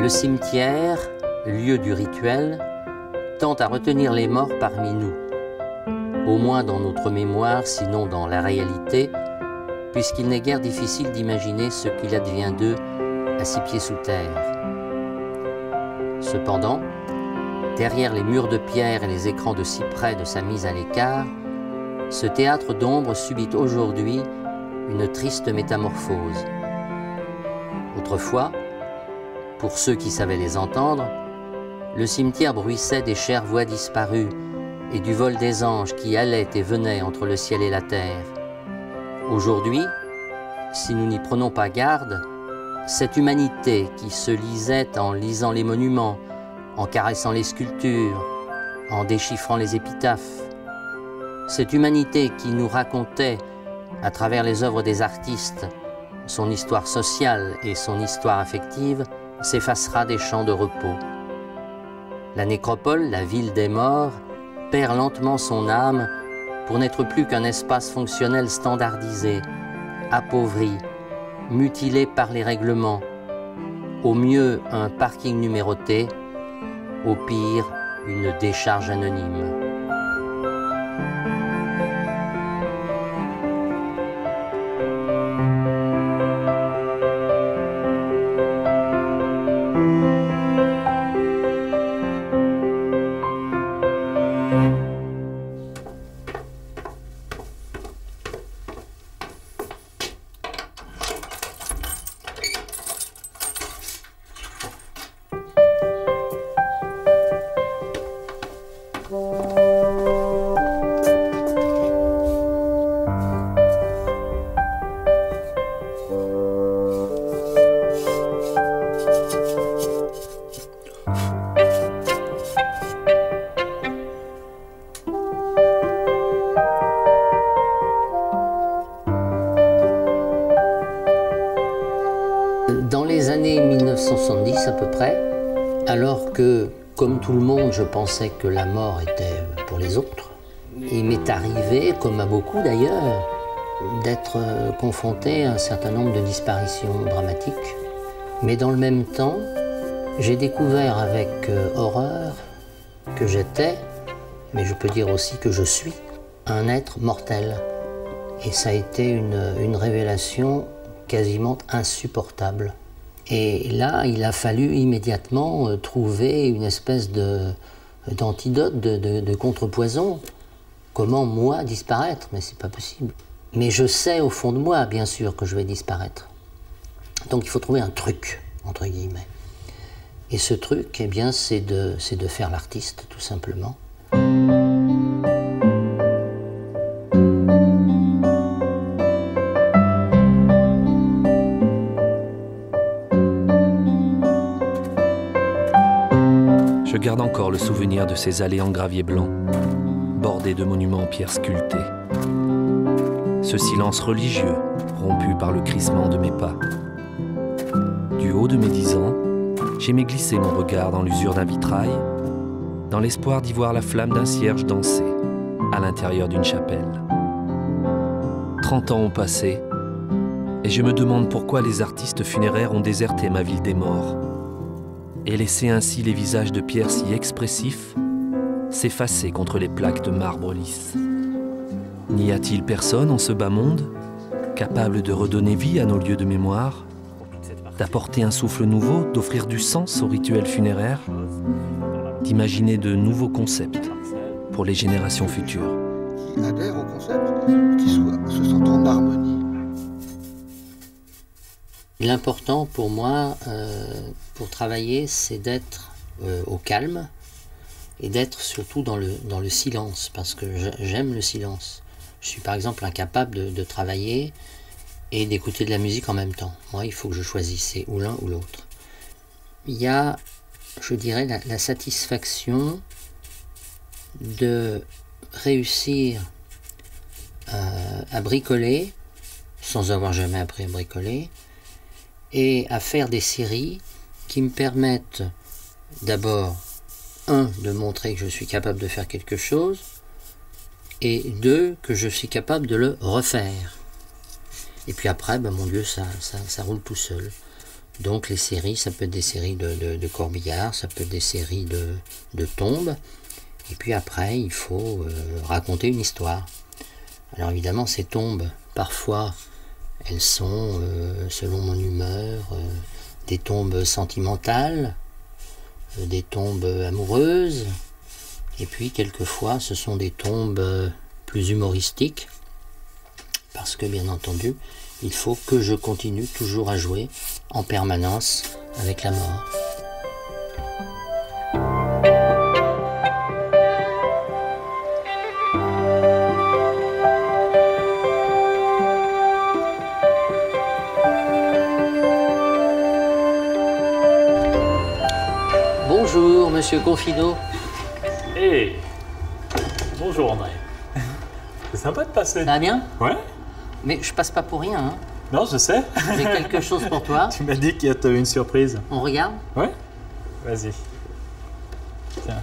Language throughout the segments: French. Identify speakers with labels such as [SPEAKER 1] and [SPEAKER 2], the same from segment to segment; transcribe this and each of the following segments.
[SPEAKER 1] Le cimetière, lieu du rituel, tend à retenir les morts parmi nous, au moins dans notre mémoire, sinon dans la réalité, puisqu'il n'est guère difficile d'imaginer ce qu'il advient d'eux à 6 pieds sous terre. Cependant, derrière les murs de pierre et les écrans de cyprès de sa mise à l'écart, ce théâtre d'ombre subit aujourd'hui une triste métamorphose. Autrefois, pour ceux qui savaient les entendre, le cimetière bruissait des chères voix disparues et du vol des anges qui allaient et venaient entre le ciel et la terre. Aujourd'hui, si nous n'y prenons pas garde, cette humanité qui se lisait en lisant les monuments, en caressant les sculptures, en déchiffrant les épitaphes, cette humanité qui nous racontait, à travers les œuvres des artistes, son histoire sociale et son histoire affective, s'effacera des champs de repos. La nécropole, la ville des morts, perd lentement son âme pour n'être plus qu'un espace fonctionnel standardisé, appauvri, mutilé par les règlements, au mieux un parking numéroté, au pire une décharge anonyme. Dans les années 1970 à peu près, alors que, comme tout le monde, je pensais que la mort était pour les autres, il m'est arrivé, comme à beaucoup d'ailleurs, d'être confronté à un certain nombre de disparitions dramatiques. Mais dans le même temps, j'ai découvert avec horreur que j'étais, mais je peux dire aussi que je suis, un être mortel. Et ça a été une révélation quasiment insupportable. Et là, il a fallu immédiatement trouver une espèce d'antidote, de contrepoison. Comment, moi, disparaître? Mais c'est pas possible. Mais je sais au fond de moi, bien sûr, que je vais disparaître. Donc il faut trouver un truc, entre guillemets. Et ce truc, eh bien, c'est de faire l'artiste, tout simplement.
[SPEAKER 2] Je garde encore le souvenir de ces allées en gravier blanc, bordées de monuments en pierre sculptée. Ce silence religieux, rompu par le crissement de mes pas. Du haut de mes 10 ans, j'aimais glisser mon regard dans l'usure d'un vitrail, dans l'espoir d'y voir la flamme d'un cierge danser à l'intérieur d'une chapelle. 30 ans ont passé, et je me demande pourquoi les artistes funéraires ont déserté ma ville des morts, et laisser ainsi les visages de pierre si expressifs s'effacer contre les plaques de marbre lisse. N'y a-t-il personne en ce bas monde capable de redonner vie à nos lieux de mémoire, d'apporter un souffle nouveau, d'offrir du sens au rituel funéraire, d'imaginer de nouveaux concepts pour les générations futures?
[SPEAKER 3] Qui adhèrent au concept, qui se sentent en harmonie.
[SPEAKER 1] L'important pour moi, pour travailler, c'est d'être au calme et d'être surtout dans le silence, parce que j'aime le silence. Je suis par exemple incapable de travailler et d'écouter de la musique en même temps. Moi, il faut que je choisisse ou l'un ou l'autre. Il y a, je dirais, la satisfaction de réussir à bricoler, sans avoir jamais appris à bricoler, et à faire des séries qui me permettent d'abord, de montrer que je suis capable de faire quelque chose, et 2, que je suis capable de le refaire. Et puis après, ben, mon Dieu, ça roule tout seul. Donc les séries, ça peut être des séries de corbillards, ça peut être des séries de tombes. Et puis après, il faut raconter une histoire. Alors évidemment, ces tombes, parfois, elles sont, selon mon humeur, des tombes sentimentales, des tombes amoureuses. Et puis, quelquefois, ce sont des tombes plus humoristiques. Parce que, bien entendu, il faut que je continue toujours à jouer en permanence avec la mort. Bonjour, monsieur Confido.
[SPEAKER 4] Hey, bonjour André. C'est sympa de passer.
[SPEAKER 1] Ça va bien?
[SPEAKER 4] Ouais.
[SPEAKER 1] Mais je passe pas pour rien, hein.
[SPEAKER 4] Non, je sais.
[SPEAKER 1] J'ai quelque chose pour toi.
[SPEAKER 4] Tu m'as dit qu'il y avait une surprise.
[SPEAKER 1] On regarde?
[SPEAKER 4] Ouais. Vas-y. Tiens.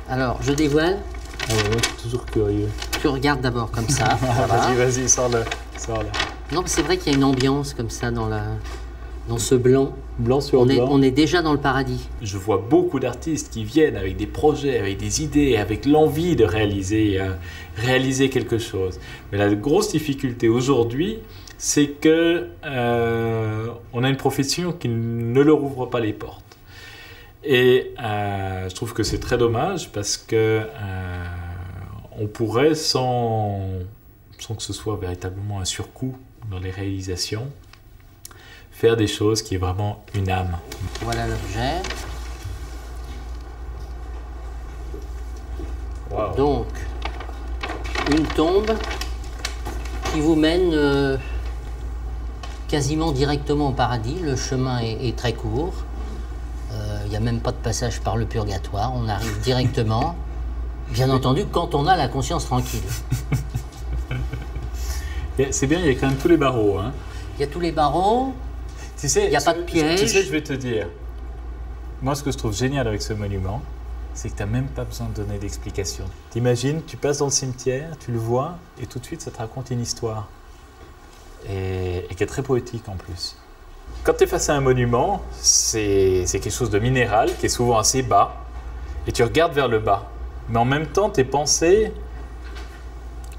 [SPEAKER 1] Alors, je dévoile.
[SPEAKER 4] Ah ouais, je suis toujours curieux.
[SPEAKER 1] Tu regardes d'abord comme ça. Voilà.
[SPEAKER 4] Vas-y, sors-le.
[SPEAKER 1] Non, mais c'est vrai qu'il y a une ambiance comme ça dans ce blanc.
[SPEAKER 4] Blanc sur blanc.
[SPEAKER 1] On est déjà dans le paradis.
[SPEAKER 4] Je vois beaucoup d'artistes qui viennent avec des projets, avec des idées, avec l'envie de réaliser quelque chose. Mais la grosse difficulté aujourd'hui, c'est que on a une profession qui ne leur ouvre pas les portes. Et je trouve que c'est très dommage parce que on pourrait, sans que ce soit véritablement un surcoût dans les réalisations, faire des choses qui est vraiment une âme.
[SPEAKER 1] Voilà l'objet.
[SPEAKER 4] Wow.
[SPEAKER 1] Donc, une tombe qui vous mène quasiment directement au paradis. Le chemin est très court. Il n'y a même pas de passage par le purgatoire. On arrive directement, bien entendu, quand on a la conscience tranquille.
[SPEAKER 4] C'est bien, il y a quand même tous les barreaux. Hein.
[SPEAKER 1] Il y a tous les barreaux.
[SPEAKER 4] Tu sais,
[SPEAKER 1] il n'y a pas de piège.
[SPEAKER 4] Tu sais, je vais te dire, moi ce que je trouve génial avec ce monument, c'est que tu n'as même pas besoin de donner d'explication. T'imagines, tu passes dans le cimetière, tu le vois, et tout de suite ça te raconte une histoire. Et qui est très poétique en plus. Quand tu es face à un monument, c'est quelque chose de minéral qui est souvent assez bas, et tu regardes vers le bas. Mais en même temps, tes pensées,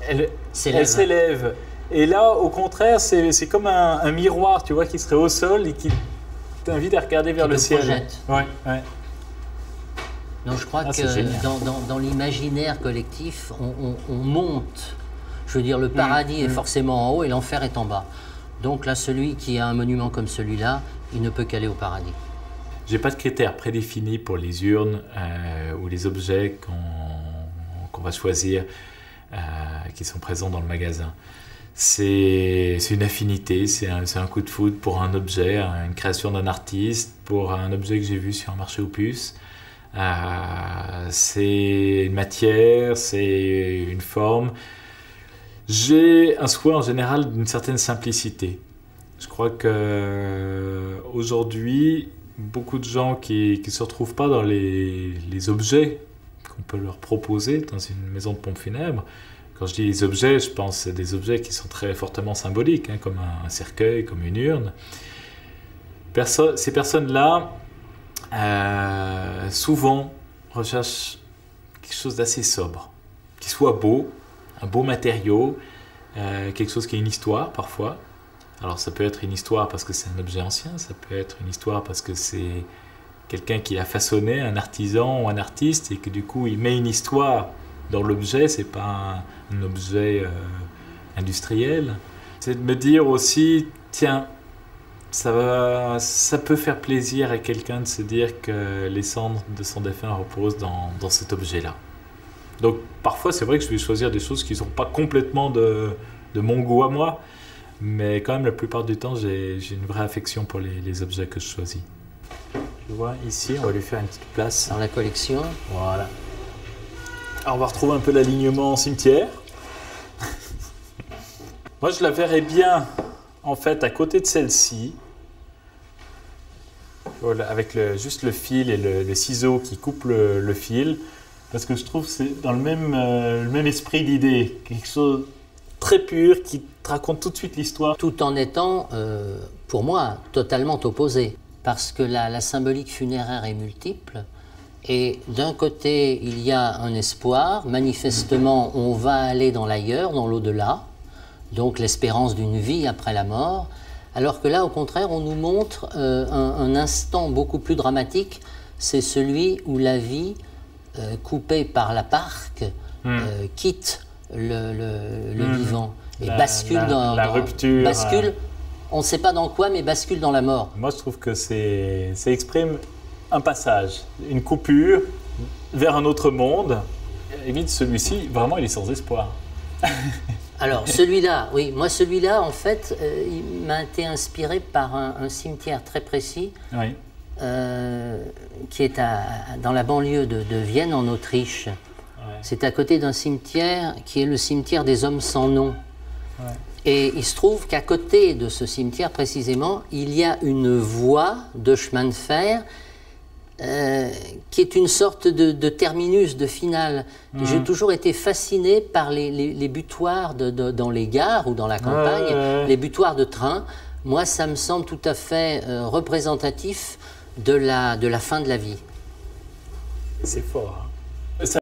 [SPEAKER 4] elles s'élèvent. Et là, au contraire, c'est comme un miroir, tu vois, qui serait au sol et qui t'invite à regarder vers le ciel.
[SPEAKER 1] Projette.
[SPEAKER 4] Ouais.
[SPEAKER 1] Donc je crois que dans l'imaginaire collectif, on monte. Je veux dire, le paradis est forcément en haut et l'enfer est en bas. Donc là, celui qui a un monument comme celui-là, il ne peut qu'aller au paradis.
[SPEAKER 4] J'ai pas de critères prédéfinis pour les urnes ou les objets qu'on va choisir qui sont présents dans le magasin. C'est une affinité, c'est un coup de foudre pour un objet, une création d'un artiste, pour un objet que j'ai vu sur un marché aux puces. C'est une matière, c'est une forme. J'ai un souhait en général d'une certaine simplicité. Je crois qu'aujourd'hui, beaucoup de gens qui ne se retrouvent pas dans les objets qu'on peut leur proposer dans une maison de pompe funèbre. Quand je dis les objets, je pense à des objets qui sont très fortement symboliques, hein, comme un cercueil, comme une urne. Ces personnes-là, souvent, recherchent quelque chose d'assez sobre, qui soit beau, un beau matériau, quelque chose qui a une histoire parfois. Alors ça peut être une histoire parce que c'est un objet ancien, ça peut être une histoire parce que c'est quelqu'un qui l'a façonné, un artisan ou un artiste, et que du coup il met une histoire dans l'objet, c'est pas un objet industriel. C'est de me dire aussi, tiens, ça peut faire plaisir à quelqu'un de se dire que les cendres de son défunt reposent dans cet objet-là. Donc parfois c'est vrai que je vais choisir des choses qui ne sont pas complètement de mon goût à moi, mais quand même la plupart du temps j'ai une vraie affection pour les objets que je choisis. Tu vois, ici on va lui faire une petite place.
[SPEAKER 1] Dans la collection.
[SPEAKER 4] Voilà. Alors on va retrouver un peu l'alignement cimetière. Moi je la verrais bien en fait à côté de celle-ci, avec juste le fil et le ciseau qui coupe le fil, parce que je trouve que c'est dans le même esprit d'idée, quelque chose de très pur qui te raconte tout de suite l'histoire.
[SPEAKER 1] Tout en étant, pour moi, totalement opposé. Parce que la symbolique funéraire est multiple. Et d'un côté, il y a un espoir. Manifestement, on va aller dans l'ailleurs, dans l'au-delà. Donc l'espérance d'une vie après la mort. Alors que là, au contraire, on nous montre un instant beaucoup plus dramatique. C'est celui où la vie, coupée par la parque, quitte le vivant. Et bascule dans
[SPEAKER 5] la rupture.
[SPEAKER 1] Bascule, on ne sait pas dans quoi, mais bascule dans la mort.
[SPEAKER 5] Moi, je trouve que ça exprime un passage, une coupure vers un autre monde. Limite, celui-ci, vraiment, il est sans espoir.
[SPEAKER 1] Alors, celui-là, oui, moi, celui-là, en fait, il m'a été inspiré par un cimetière très précis,
[SPEAKER 5] Oui.
[SPEAKER 1] qui est dans la banlieue de Vienne, en Autriche.
[SPEAKER 5] Ouais.
[SPEAKER 1] C'est à côté d'un cimetière qui est le cimetière des hommes sans nom.
[SPEAKER 5] Ouais.
[SPEAKER 1] Et il se trouve qu'à côté de ce cimetière, précisément, il y a une voie de chemin de fer qui est une sorte de terminus, de finale. J'ai toujours été fasciné par les butoirs dans les gares ou dans la campagne, les butoirs de train. Moi, ça me semble tout à fait représentatif de la fin de la vie.
[SPEAKER 5] C'est fort.